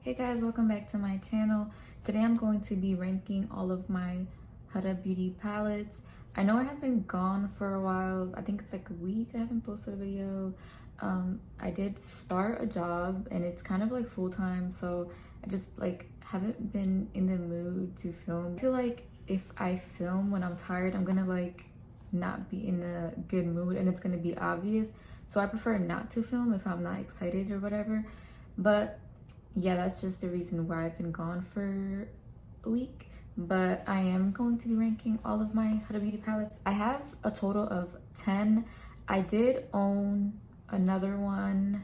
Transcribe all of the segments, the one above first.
Hey guys, welcome back to my channel. Today I'm going to be ranking all of my Huda Beauty palettes. I know I have been gone for a while. I think it's like a week I haven't posted a video. I did start a job and it's kind of like full-time, so I just like haven't been in the mood to film. I feel like if I film when I'm tired, I'm gonna like not be in a good mood and it's gonna be obvious. So I prefer not to film if I'm not excited or whatever. But yeah, that's just the reason why I've been gone for a week. But I am going to be ranking all of my Huda Beauty palettes. I have a total of 10. I did own another one,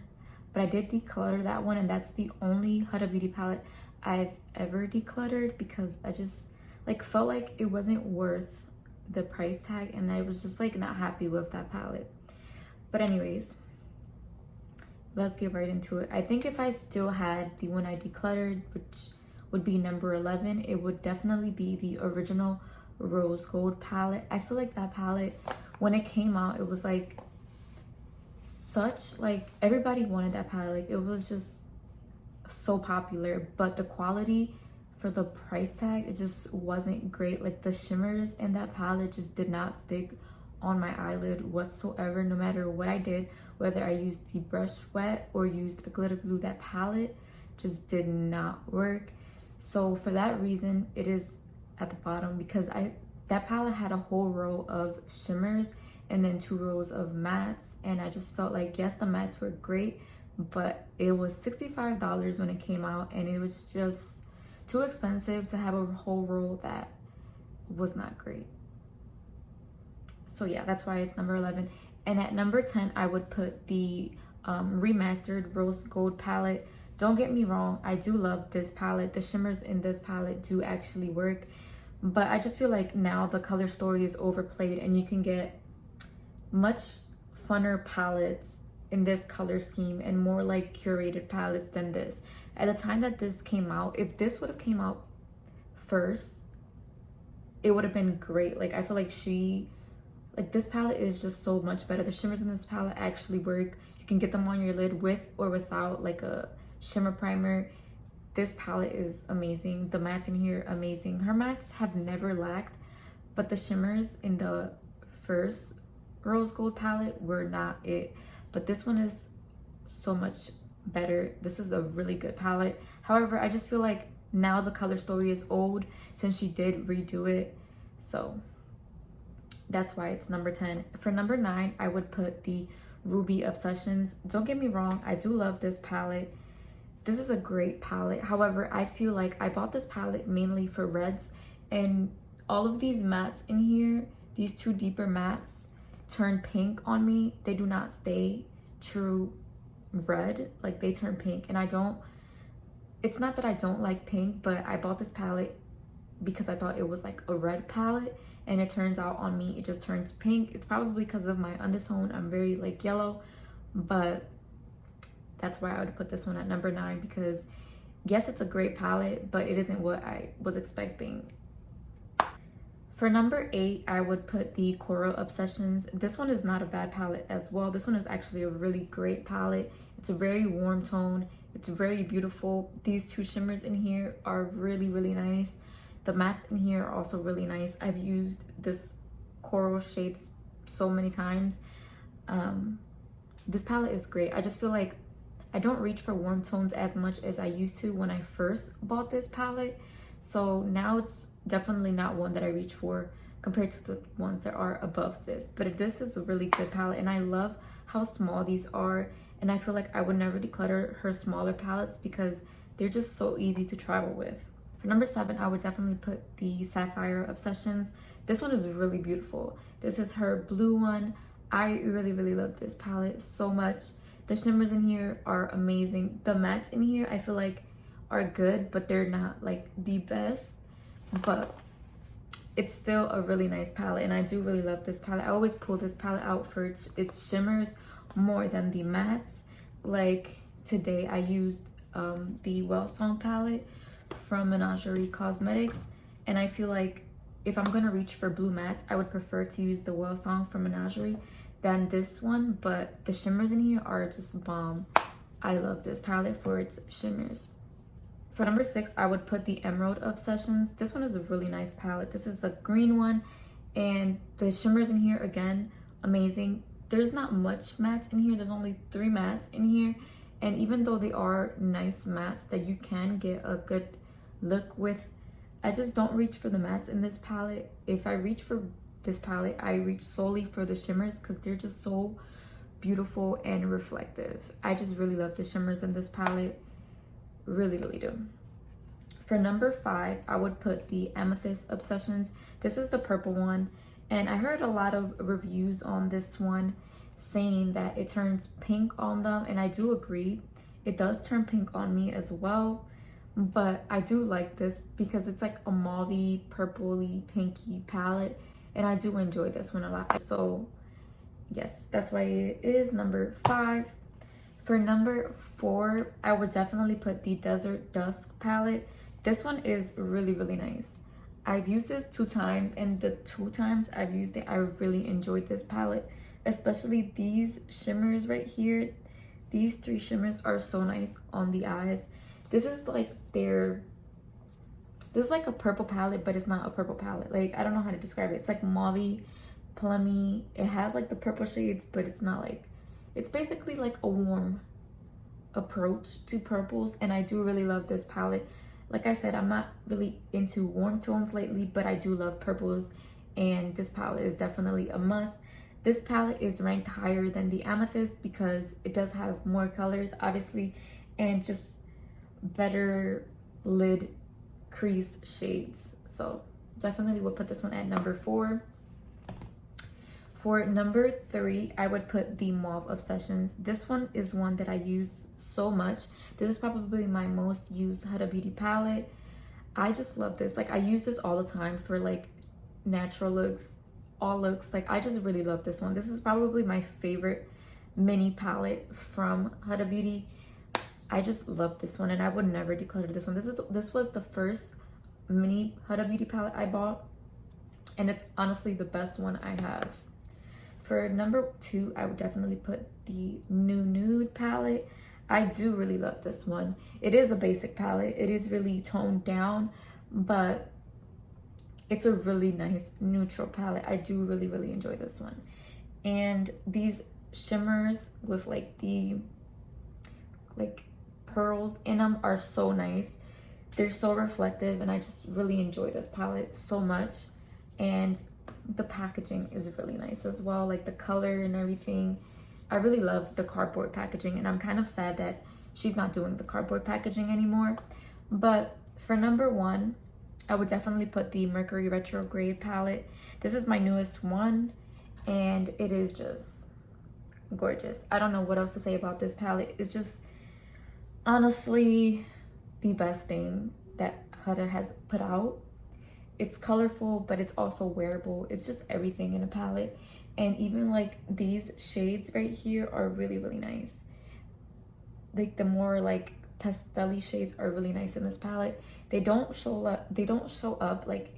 but I did declutter that one, and that's the only Huda Beauty palette I've ever decluttered because I just like felt like it wasn't worth the price tag, and I was just like not happy with that palette. But anyways, let's get right into it. I think if I still had the one I decluttered, which would be number 11, it would definitely be the original rose gold palette. I feel like that palette, when it came out, it was like such like everybody wanted that palette. Like it was just so popular, but the quality for the price tag, it just wasn't great. Like the shimmers in that palette just did not stick on my eyelid whatsoever, no matter what I did, whether I used the brush wet or used a glitter glue. That palette just did not work. So for that reason, it is at the bottom, because that palette had a whole row of shimmers and then 2 rows of mattes, and I just felt like, yes, the mattes were great, but it was $65 when it came out, and it was just too expensive to have a whole row that was not great. So yeah, that's why it's number 11. And at number 10, I would put the remastered rose gold palette. Don't get me wrong, I do love this palette. The shimmers in this palette do actually work, but I just feel like now the color story is overplayed, and you can get much funner palettes in this color scheme and more like curated palettes than this. At the time that this came out, if this would have came out first, it would have been great. Like I feel like this palette is just so much better. The shimmers in this palette actually work. You can get them on your lid with or without like a shimmer primer. This palette is amazing. The mattes in here, amazing. Her mattes have never lacked, but the shimmers in the first rose gold palette were not it. But this one is so much better. This is a really good palette. However, I just feel like now the color story is old since she did redo it. So that's why it's number 10. For number 9, I would put the Ruby Obsessions. Don't get me wrong, I do love this palette. This is a great palette. However, I feel like I bought this palette mainly for reds, and all of these mattes in here, these 2 deeper mattes, turn pink on me. They do not stay true red, like they turn pink, and it's not that I don't like pink, but I bought this palette because I thought it was like a red palette, and it turns out on me it just turns pink. It's probably because of my undertone. I'm very like yellow, but that's why I would put this one at number 9, because yes, it's a great palette, but it isn't what I was expecting. For number 8, I would put the Coral Obsessions. This one is not a bad palette as well. This one is actually a really great palette. It's a very warm tone. It's very beautiful. These 2 shimmers in here are really, really nice. The mattes in here are also really nice. I've used this coral shade so many times. This palette is great. I just feel like I don't reach for warm tones as much as I used to when I first bought this palette. So now it's definitely not one that I reach for compared to the ones that are above this. But this is a really good palette, and I love how small these are. And I feel like I would never declutter her smaller palettes because they're just so easy to travel with. For number 7, I would definitely put the Sapphire Obsessions. This one is really beautiful. This is her blue one. I really, really love this palette so much. The shimmers in here are amazing. The mattes in here I feel like are good, but they're not like the best. But it's still a really nice palette, and I do really love this palette. I always pull this palette out for its shimmers more than the mattes. Like today I used the Well Song palette from Menagerie Cosmetics, and I feel like if I'm gonna reach for blue mattes, I would prefer to use the Well Song from Menagerie than this one, but the shimmers in here are just bomb. I love this palette for its shimmers. For number 6, I would put the Emerald Obsessions. This one is a really nice palette. This is a green one, and the shimmers in here, again, amazing. There's not much mattes in here. There's only 3 mattes in here, and even though they are nice mattes that you can get a good look with, I just don't reach for the mattes in this palette. If I reach for this palette, I reach solely for the shimmers because they're just so beautiful and reflective. I just really love the shimmers in this palette. Really, really do. For number 5, I would put the Amethyst Obsessions. This is the purple one, and I heard a lot of reviews on this one saying that it turns pink on them, and I do agree. It does turn pink on me as well, but I do like this because it's like a mauvey, purpley, pinky palette, and I do enjoy this one a lot. So yes, that's why it is number 5. For number 4, I would definitely put the Desert Dusk palette. This one is really, really nice. I've used this 2 times, and the 2 times I've used it, I really enjoyed this palette, especially these shimmers right here. These 3 shimmers are so nice on the eyes. This is like this is like a purple palette, but it's not a purple palette. Like, I don't know how to describe it. It's like mauvey, plummy. It has like the purple shades, but it's not like, it's basically like a warm approach to purples, and I do really love this palette. Like I said, I'm not really into warm tones lately, but I do love purples, and this palette is definitely a must. This palette is ranked higher than the Amethyst because it does have more colors, obviously, and just better lid crease shades. So definitely would put this one at number 4. For number 3, I would put the Mauve Obsessions. This one is one that I use so much. This is probably my most used Huda Beauty palette. I just love this. Like, I use this all the time for like natural looks, all looks. Like, I just really love this one. This is probably my favorite mini palette from Huda Beauty. I just love this one, and I would never declutter this one. This was the first mini Huda Beauty palette I bought, and it's honestly the best one I have. For number 2, I would definitely put the New Nude palette. I do really love this one. It is a basic palette. It is really toned down, but it's a really nice neutral palette. I do really, really enjoy this one. And these shimmers with like the pearls in them are so nice. They're so reflective, and I just really enjoy this palette so much. And the packaging is really nice as well, like the color and everything. I really love the cardboard packaging, and I'm kind of sad that she's not doing the cardboard packaging anymore. But for number 1, I would definitely put the Mercury Retrograde palette. This is my newest one, and it is just gorgeous. I don't know what else to say about this palette. It's just honestly the best thing that Huda has put out. It's colorful, but it's also wearable. It's just everything in a palette. And even like these shades right here are really, really nice. Like the more like pastel-y shades are really nice in this palette. They don't show up like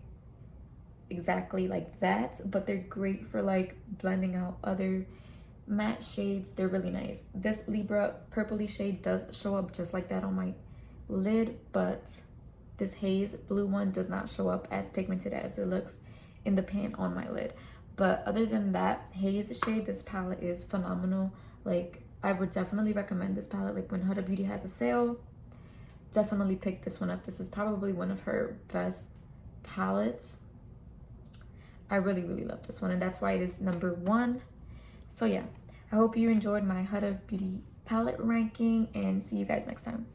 exactly like that, but they're great for like blending out other matte shades. They're really nice. This Libra purpley shade does show up just like that on my lid, but this haze blue one does not show up as pigmented as it looks in the pan on my lid. But other than that haze shade, this palette is phenomenal. Like, I would definitely recommend this palette. Like, when Huda Beauty has a sale, definitely pick this one up. This is probably one of her best palettes. I really, really love this one, and that's why it is number 1. So yeah, I hope you enjoyed my Huda Beauty palette ranking, and see you guys next time.